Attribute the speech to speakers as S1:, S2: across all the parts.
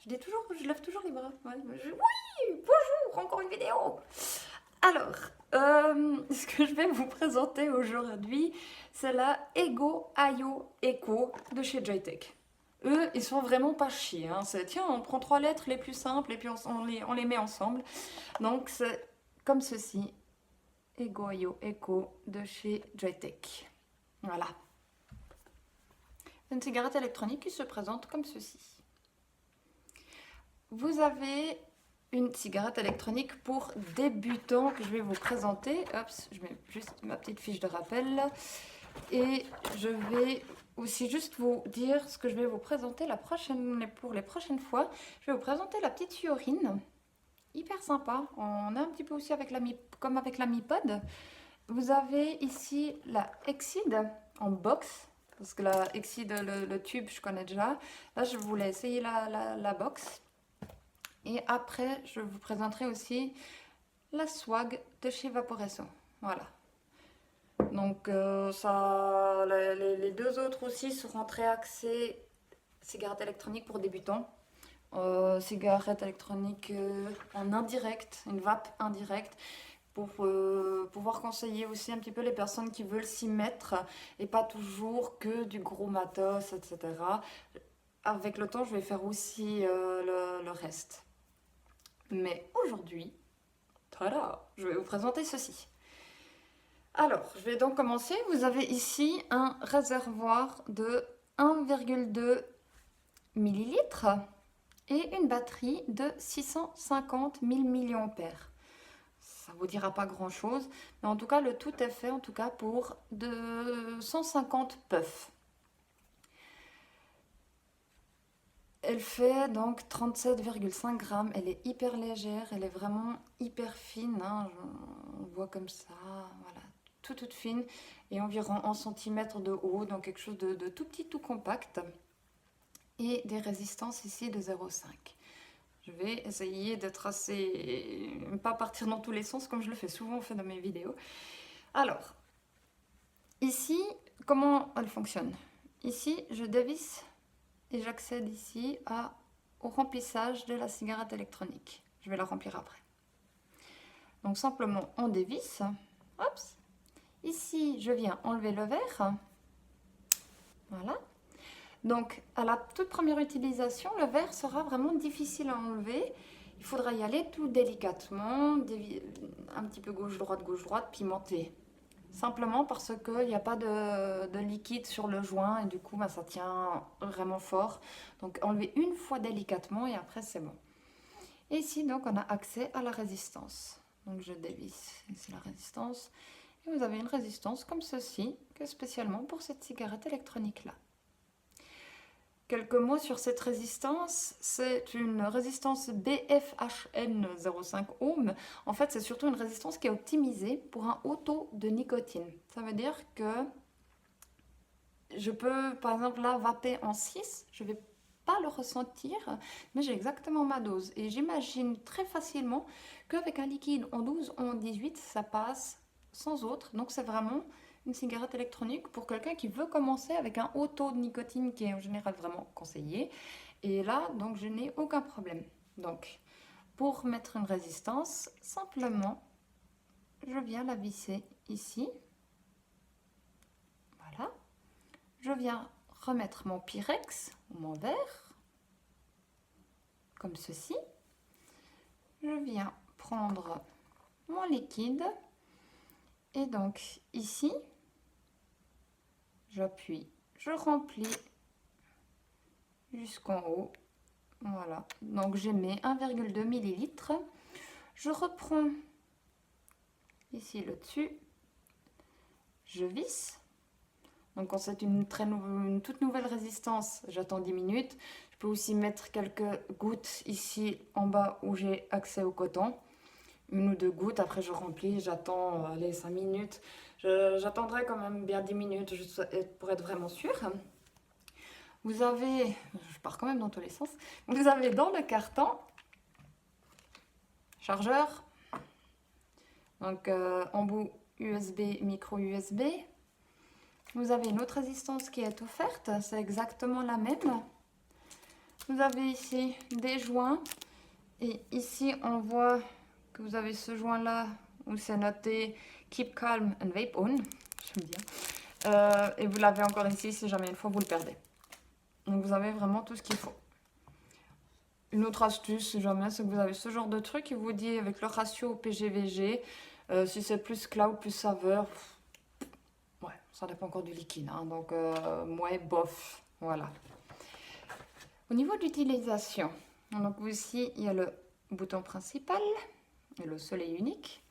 S1: Je lève toujours les bras. Ouais, oui, bonjour, encore une vidéo. Alors, ce que je vais vous présenter aujourd'hui, c'est la Ego IO Eco de chez Joytech. Eux, ils sont vraiment pas chiés. Hein. Tiens, on prend 3 lettres les plus simples et puis on les met ensemble. Donc, c'est comme ceci. Ego IO Eco de chez Joytech. Voilà. Une cigarette électronique qui se présente comme ceci. Vous avez une cigarette électronique pour débutants que je vais vous présenter. Hop, je mets juste ma petite fiche de rappel. Et je vais aussi juste vous dire ce que je vais vous présenter pour les prochaines fois. Je vais vous présenter la petite Fiorine. Hyper sympa. On a un petit peu aussi comme avec la Mi Pod. Vous avez ici la Exceed en box. Parce que la Exceed, le tube, je connais déjà. Là, je voulais essayer la box. Et après, je vous présenterai aussi la Swag de chez Vaporesso. Voilà. Donc, les deux autres aussi seront très axés cigarettes électroniques pour débutants. Cigarettes électroniques en indirect, une vape indirecte, pour pouvoir conseiller aussi un petit peu les personnes qui veulent s'y mettre et pas toujours que du gros matos, etc. Avec le temps, je vais faire aussi le reste. Mais aujourd'hui, tada, je vais vous présenter ceci. Alors, je vais donc commencer. Vous avez ici un réservoir de 1,2 ml et une batterie de 650 000 mAh. Ça ne vous dira pas grand-chose, mais en tout cas, le tout est fait en tout cas pour de 150 puffs. Elle fait donc 37,5 grammes. Elle est hyper légère, elle est vraiment hyper fine. Hein. On voit comme ça, voilà, toute fine et environ 1 cm de haut, donc quelque chose de tout petit, tout compact. Et des résistances ici de 0,5. Je vais essayer de tracer, pas partir dans tous les sens comme je le fais souvent fait dans mes vidéos. Alors, ici, comment elle fonctionne? Ici, je dévisse et j'accède ici au remplissage de la cigarette électronique. Je vais la remplir après. Donc simplement on dévisse. Hop. Ici je viens enlever le verre. Voilà. Donc à la toute première utilisation, le verre sera vraiment difficile à enlever. Il faudra y aller tout délicatement, un petit peu gauche-droite, pimenter. Simplement parce qu'il n'y a pas de liquide sur le joint et du coup ça tient vraiment fort. Donc enlevez une fois délicatement et après c'est bon. Et ici donc on a accès à la résistance. Donc je dévisse ici la résistance et vous avez une résistance comme ceci, que spécialement pour cette cigarette électronique là. Quelques mots sur cette résistance, c'est une résistance BFHN 0,5 ohm. En fait, c'est surtout une résistance qui est optimisée pour un haut taux de nicotine. Ça veut dire que je peux, par exemple, là, vaper en 6, je ne vais pas le ressentir, mais j'ai exactement ma dose. Et j'imagine très facilement qu'avec un liquide en 12 ou en 18, ça passe sans autre. Donc, c'est vraiment une cigarette électronique pour quelqu'un qui veut commencer avec un haut taux de nicotine qui est en général vraiment conseillé. Et là, donc, je n'ai aucun problème. Donc, pour mettre une résistance, simplement, je viens la visser ici. Voilà. Je viens remettre mon Pyrex, ou mon verre, comme ceci. Je viens prendre mon liquide. Et donc, ici, j'appuie, je remplis jusqu'en haut. Voilà, donc j'ai mes 1,2 ml. Je reprends ici le dessus. Je visse. Donc quand c'est une toute nouvelle résistance, j'attends 10 minutes. Je peux aussi mettre quelques gouttes ici en bas où j'ai accès au coton. 1 ou 2 gouttes, après je remplis, j'attends allez, 5 minutes. J'attendrai quand même bien 10 minutes juste pour être vraiment sûre. Vous avez, je pars quand même dans tous les sens, vous avez dans le carton chargeur, donc embout USB, micro USB. Vous avez une autre résistance qui est offerte, c'est exactement la même. Vous avez ici des joints. Et ici, on voit que vous avez ce joint-là où c'est noté Keep calm and vape on. J'aime bien. Et vous l'avez encore ici si jamais une fois vous le perdez. Donc vous avez vraiment tout ce qu'il faut. Une autre astuce, si jamais, c'est que vous avez ce genre de truc qui vous dit avec le ratio PG-VG, si c'est plus cloud, plus saveur, ouais, ça dépend encore du liquide, hein, donc ouais, bof, voilà. Au niveau d'utilisation, donc ici, il y a le bouton principal, et le soleil unique,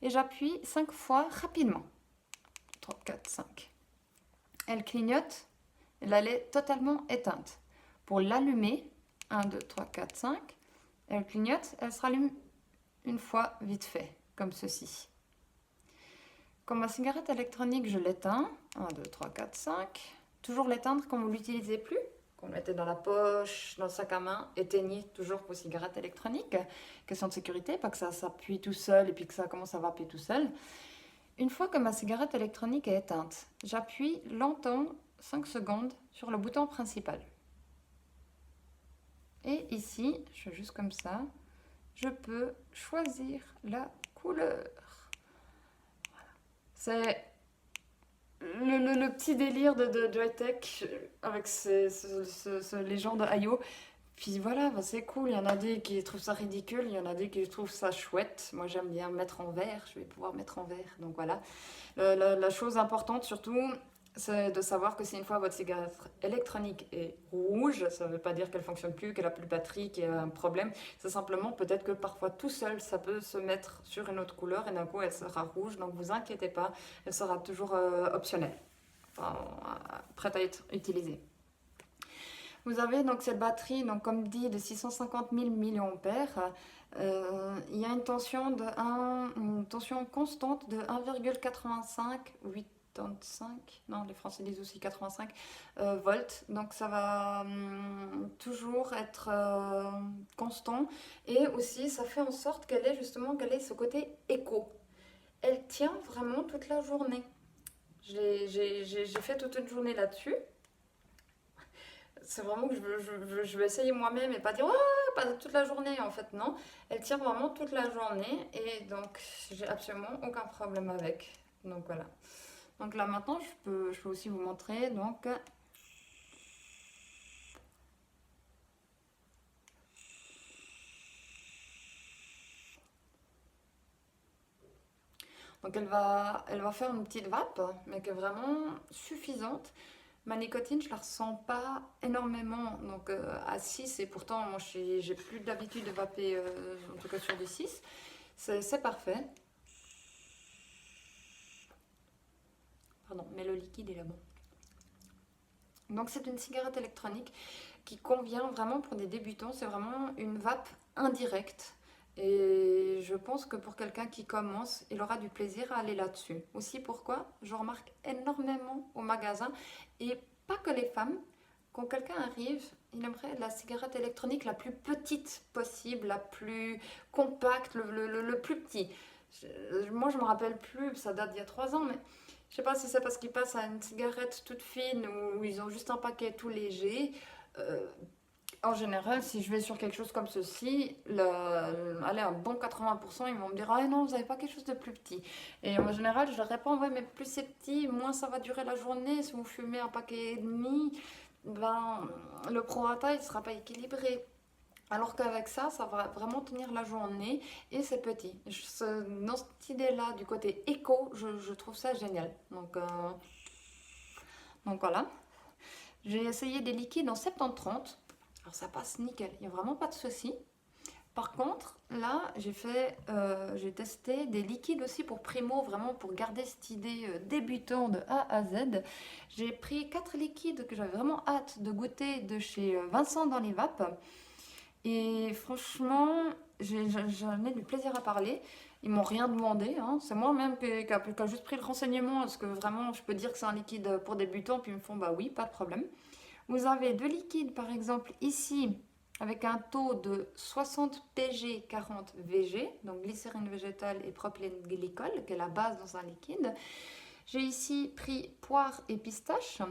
S1: et j'appuie 5 fois rapidement. 3, 4, 5. Elle clignote, elle est totalement éteinte. Pour l'allumer, 1, 2, 3, 4, 5, elle clignote, elle se rallume une fois vite fait, comme ceci. Comme ma cigarette électronique, je l'éteins, 1, 2, 3, 4, 5. Toujours l'éteindre quand vous ne l'utilisez plus, qu'on le mettez dans la poche, dans le sac à main, éteignez toujours vos cigarettes électroniques. Question de sécurité, pas que ça s'appuie tout seul et puis que ça commence à vaper tout seul. Une fois que ma cigarette électronique est éteinte, j'appuie longtemps, 5 secondes, sur le bouton principal. Et ici, je fais juste comme ça, je peux choisir la couleur. Voilà. C'est le petit délire de Joytech avec les gens de IO. Puis voilà, bah c'est cool. Il y en a des qui trouvent ça ridicule, il y en a des qui trouvent ça chouette. Moi, j'aime bien mettre en vert. Je vais pouvoir mettre en vert. Donc voilà. La chose importante surtout, c'est de savoir que si une fois votre cigarette électronique est rouge, ça ne veut pas dire qu'elle ne fonctionne plus, qu'elle n'a plus de batterie, qu'il y a un problème. C'est simplement peut-être que parfois tout seul, ça peut se mettre sur une autre couleur et d'un coup, elle sera rouge. Donc vous inquiétez pas, elle sera toujours optionnelle, enfin, prête à être utilisée. Vous avez donc cette batterie, donc comme dit, de 650 000 mAh. Il y a une tension constante de 1,85, non, les Français disent aussi 85 volts. Donc ça va toujours être constant. Et aussi, ça fait en sorte qu'elle ait ce côté éco. Elle tient vraiment toute la journée. J'ai fait toute une journée là-dessus. C'est vraiment que je veux essayer moi-même et pas dire oh, pas toute la journée en fait, non. Elle tient vraiment toute la journée et donc j'ai absolument aucun problème avec. Donc voilà. Donc là maintenant je peux aussi vous montrer donc. Donc elle va faire une petite vape, mais qui est vraiment suffisante. Ma nicotine, je la ressens pas énormément, donc à 6, et pourtant moi j'ai plus d'habitude de vaper, en tout cas sur du 6. C'est parfait. Pardon, mais le liquide est là-bas. Donc c'est une cigarette électronique qui convient vraiment pour des débutants. C'est vraiment une vape indirecte. Et je pense que pour quelqu'un qui commence, il aura du plaisir à aller là-dessus. Aussi pourquoi je remarque énormément au magasin, et pas que les femmes, quand quelqu'un arrive, il aimerait la cigarette électronique la plus petite possible, la plus compacte, le plus petit. Moi je me rappelle plus, ça date d'il y a 3 ans, mais je sais pas si c'est parce qu'ils passent à une cigarette toute fine ou ils ont juste un paquet tout léger. Euh, En général, si je vais sur quelque chose comme ceci, allez, un bon 80%, ils vont me dire ah non, vous n'avez pas quelque chose de plus petit. Et en général, je leur réponds ouais, mais plus c'est petit, moins ça va durer la journée. Si vous fumez un paquet et demi, ben, le prorata, il ne sera pas équilibré. Alors qu'avec ça, ça va vraiment tenir la journée et c'est petit. Dans cette idée-là, du côté éco, je trouve ça génial. Donc voilà. J'ai essayé des liquides en 70-30. Alors ça passe nickel, il n'y a vraiment pas de souci. Par contre, là, j'ai testé des liquides aussi pour Primo, vraiment pour garder cette idée débutant de A à Z. J'ai pris 4 liquides que j'avais vraiment hâte de goûter de chez Vincent dans les vapes. Et franchement, j'en ai du plaisir à parler. Ils m'ont rien demandé, hein. C'est moi-même qui a juste pris le renseignement. Est-ce que vraiment je peux dire que c'est un liquide pour débutants? Puis ils me font bah oui, pas de problème. Vous avez 2 liquides par exemple ici avec un taux de 60 pg 40 vg, donc glycérine végétale et propylène glycol, qui est la base dans un liquide. J'ai ici pris poire et pistache.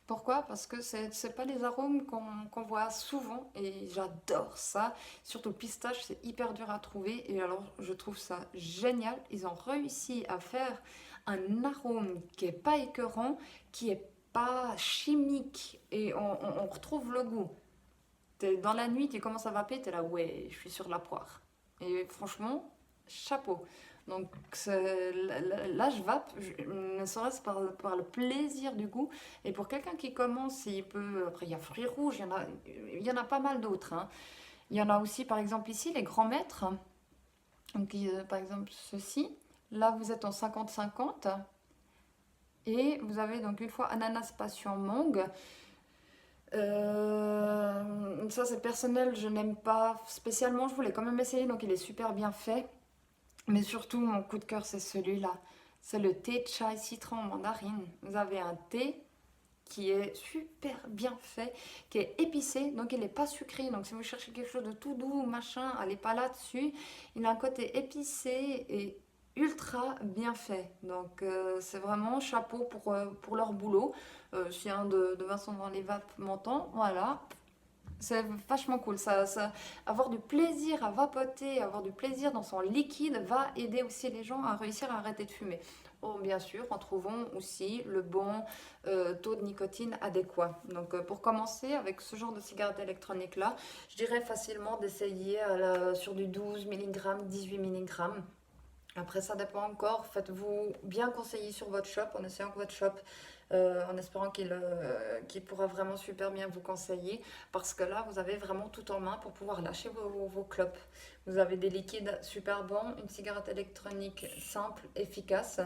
S1: Pourquoi? Parce que c'est pas les arômes qu'on voit souvent et j'adore ça. Surtout le pistache, c'est hyper dur à trouver et alors je trouve ça génial. Ils ont réussi à faire un arôme qui est pas écœurant, qui est pas chimique et on retrouve le goût. Dans la nuit, tu commences à vaper, t'es là, ouais, je suis sur la poire. Et franchement, chapeau. Donc là, je vape, ne serait-ce par le plaisir du goût. Et pour quelqu'un qui commence, il peut. Après, il y a fruits rouges, il y en a pas mal d'autres, hein. Il y en a aussi, par exemple, ici, les grands maîtres. Donc, par exemple, ceci. Là, vous êtes en 50-50. Et vous avez donc une fois ananas passion mangue. Ça c'est personnel, je n'aime pas spécialement, je voulais quand même essayer, donc il est super bien fait. Mais surtout, mon coup de cœur, c'est celui-là. C'est le thé chai citron mandarine. Vous avez un thé qui est super bien fait, qui est épicé, donc il n'est pas sucré. Donc si vous cherchez quelque chose de tout doux, machin, allez pas là-dessus. Il a un côté épicé et ultra bien fait. Donc c'est vraiment chapeau pour leur boulot. Si un de Vincent Van Leeuwen m'entend, voilà, c'est vachement cool. Avoir du plaisir à vapoter, avoir du plaisir dans son liquide va aider aussi les gens à réussir à arrêter de fumer. Bon, bien sûr, en trouvant aussi le bon taux de nicotine adéquat. Donc, pour commencer avec ce genre de cigarette électronique là, je dirais facilement d'essayer sur du 12 mg, 18 mg. Après, ça dépend encore. Faites-vous bien conseiller sur votre shop, en essayant que votre shop, en espérant qu'il pourra vraiment super bien vous conseiller. Parce que là, vous avez vraiment tout en main pour pouvoir lâcher vos clopes. Vous avez des liquides super bons, une cigarette électronique simple, efficace.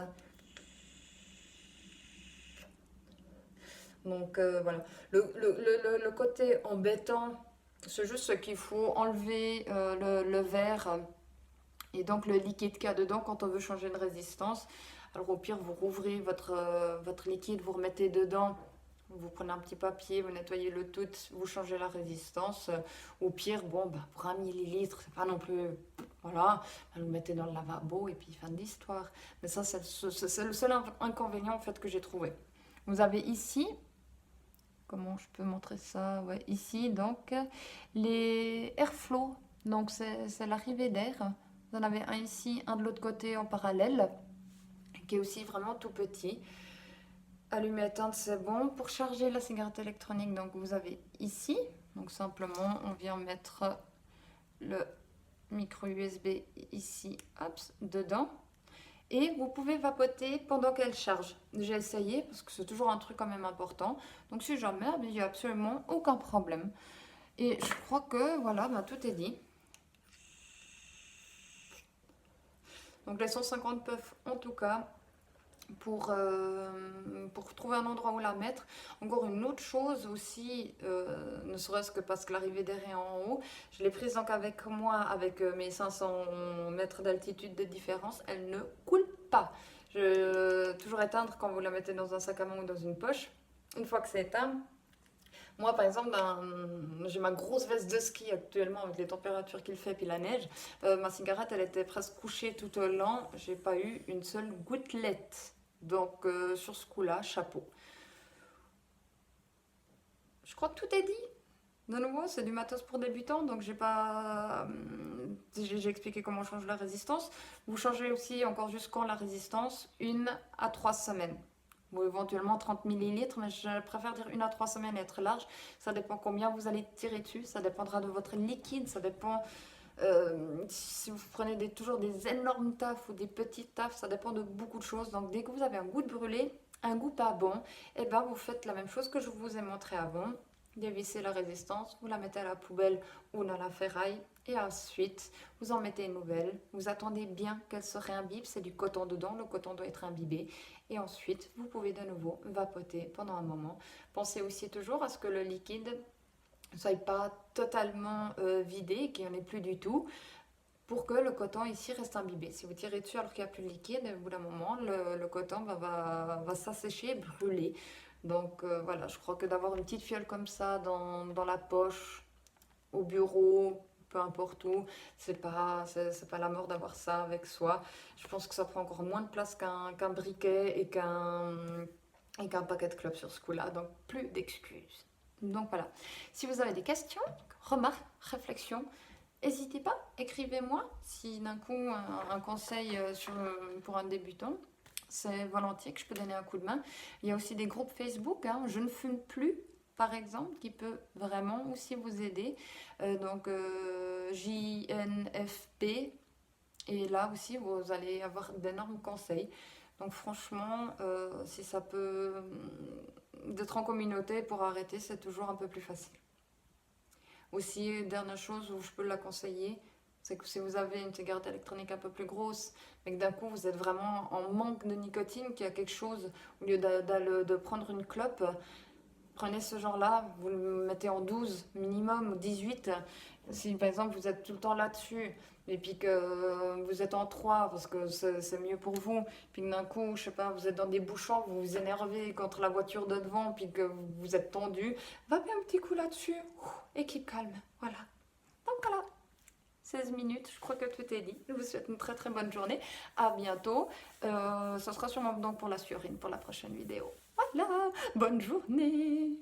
S1: Donc voilà. Le côté embêtant, c'est juste qu'il faut enlever le verre et donc le liquide qu'il y a dedans quand on veut changer de résistance. Alors au pire, vous rouvrez votre liquide, vous remettez dedans, vous prenez un petit papier, vous nettoyez le tout, vous changez la résistance. Au pire, bon, bah, pour 1 millilitre, c'est pas non plus. Voilà, vous le mettez dans le lavabo et puis fin de l'histoire. Mais ça, c'est le seul inconvénient en fait que j'ai trouvé. Vous avez ici, comment je peux montrer ça? Ouais, ici, donc, les airflow. Donc, c'est l'arrivée d'air. Vous en avez un ici, un de l'autre côté en parallèle, qui est aussi vraiment tout petit. Allumer, éteindre, c'est bon. Pour charger la cigarette électronique, donc vous avez ici. Donc, simplement, on vient mettre le micro USB ici, hop, dedans. Et vous pouvez vapoter pendant qu'elle charge. J'ai essayé parce que c'est toujours un truc quand même important. Donc si jamais, il n'y a absolument aucun problème. Et je crois que voilà, ben, tout est dit. Donc les 150 puffs en tout cas pour trouver un endroit où la mettre. Encore une autre chose aussi, ne serait-ce que parce que l'arrivée d'air est en haut, je l'ai prise donc avec moi, avec mes 500 mètres d'altitude de différence, elle ne coule pas. Toujours éteindre quand vous la mettez dans un sac à main ou dans une poche. Une fois que c'est éteint, moi par exemple, j'ai ma grosse veste de ski actuellement avec les températures qu'il fait et puis la neige. Ma cigarette, elle était presque couchée tout au long, j'ai pas eu une seule gouttelette. Donc sur ce coup-là, chapeau. Je crois que tout est dit. De nouveau, c'est du matos pour débutants, donc j'ai pas, j'ai expliqué comment on change la résistance. Vous changez aussi encore jusqu'en la résistance, 1 à 3 semaines. Ou éventuellement 30 millilitres, mais je préfère dire 1 à 3 semaines et être large. Ça dépend combien vous allez tirer dessus, ça dépendra de votre liquide, ça dépend si vous prenez toujours des énormes tafs ou des petites tafs, ça dépend de beaucoup de choses. Donc dès que vous avez un goût de brûlé, un goût pas bon, et ben vous faites la même chose que je vous ai montré avant. Dévissez la résistance, vous la mettez à la poubelle ou dans la ferraille et ensuite vous en mettez une nouvelle. Vous attendez bien qu'elle se réimbibe, c'est du coton dedans, le coton doit être imbibé. Et ensuite vous pouvez de nouveau vapoter pendant un moment. Pensez aussi toujours à ce que le liquide ne soit pas totalement vidé, qu'il n'y en ait plus du tout, pour que le coton ici reste imbibé. Si vous tirez dessus alors qu'il n'y a plus de liquide, au bout d'un moment, le coton va s'assécher, brûler. Donc voilà, je crois que d'avoir une petite fiole comme ça dans la poche, au bureau, peu importe où, c'est pas la mort d'avoir ça avec soi. Je pense que ça prend encore moins de place qu'un briquet et et qu'un paquet de clopes sur ce coup-là, donc plus d'excuses. Donc voilà, si vous avez des questions, remarques, réflexions, n'hésitez pas, écrivez-moi si d'un coup un conseil pour un débutant, c'est volontiers que je peux donner un coup de main. Il y a aussi des groupes Facebook, hein, Je ne fume plus, par exemple, qui peut vraiment aussi vous aider. JNFP, et là aussi vous allez avoir d'énormes conseils. Donc franchement, si ça peut d'être en communauté pour arrêter, c'est toujours un peu plus facile. Aussi, dernière chose où je peux la conseiller, c'est que si vous avez une cigarette électronique un peu plus grosse, mais que d'un coup vous êtes vraiment en manque de nicotine, qu'il y a quelque chose, au lieu de prendre une clope, prenez ce genre-là, vous le mettez en 12 minimum ou 18. Si par exemple vous êtes tout le temps là-dessus, et puis que vous êtes en 3 parce que c'est mieux pour vous, puis que d'un coup, je sais pas, vous êtes dans des bouchons, vous vous énervez contre la voiture de devant, puis que vous êtes tendu, va bien un petit coup là-dessus, et keep calme, voilà. Donc voilà, 16 minutes, je crois que tout est dit. Je vous souhaite une très très bonne journée, à bientôt. Ce sera sûrement donc pour la surine pour la prochaine vidéo. Voilà, bonne journée.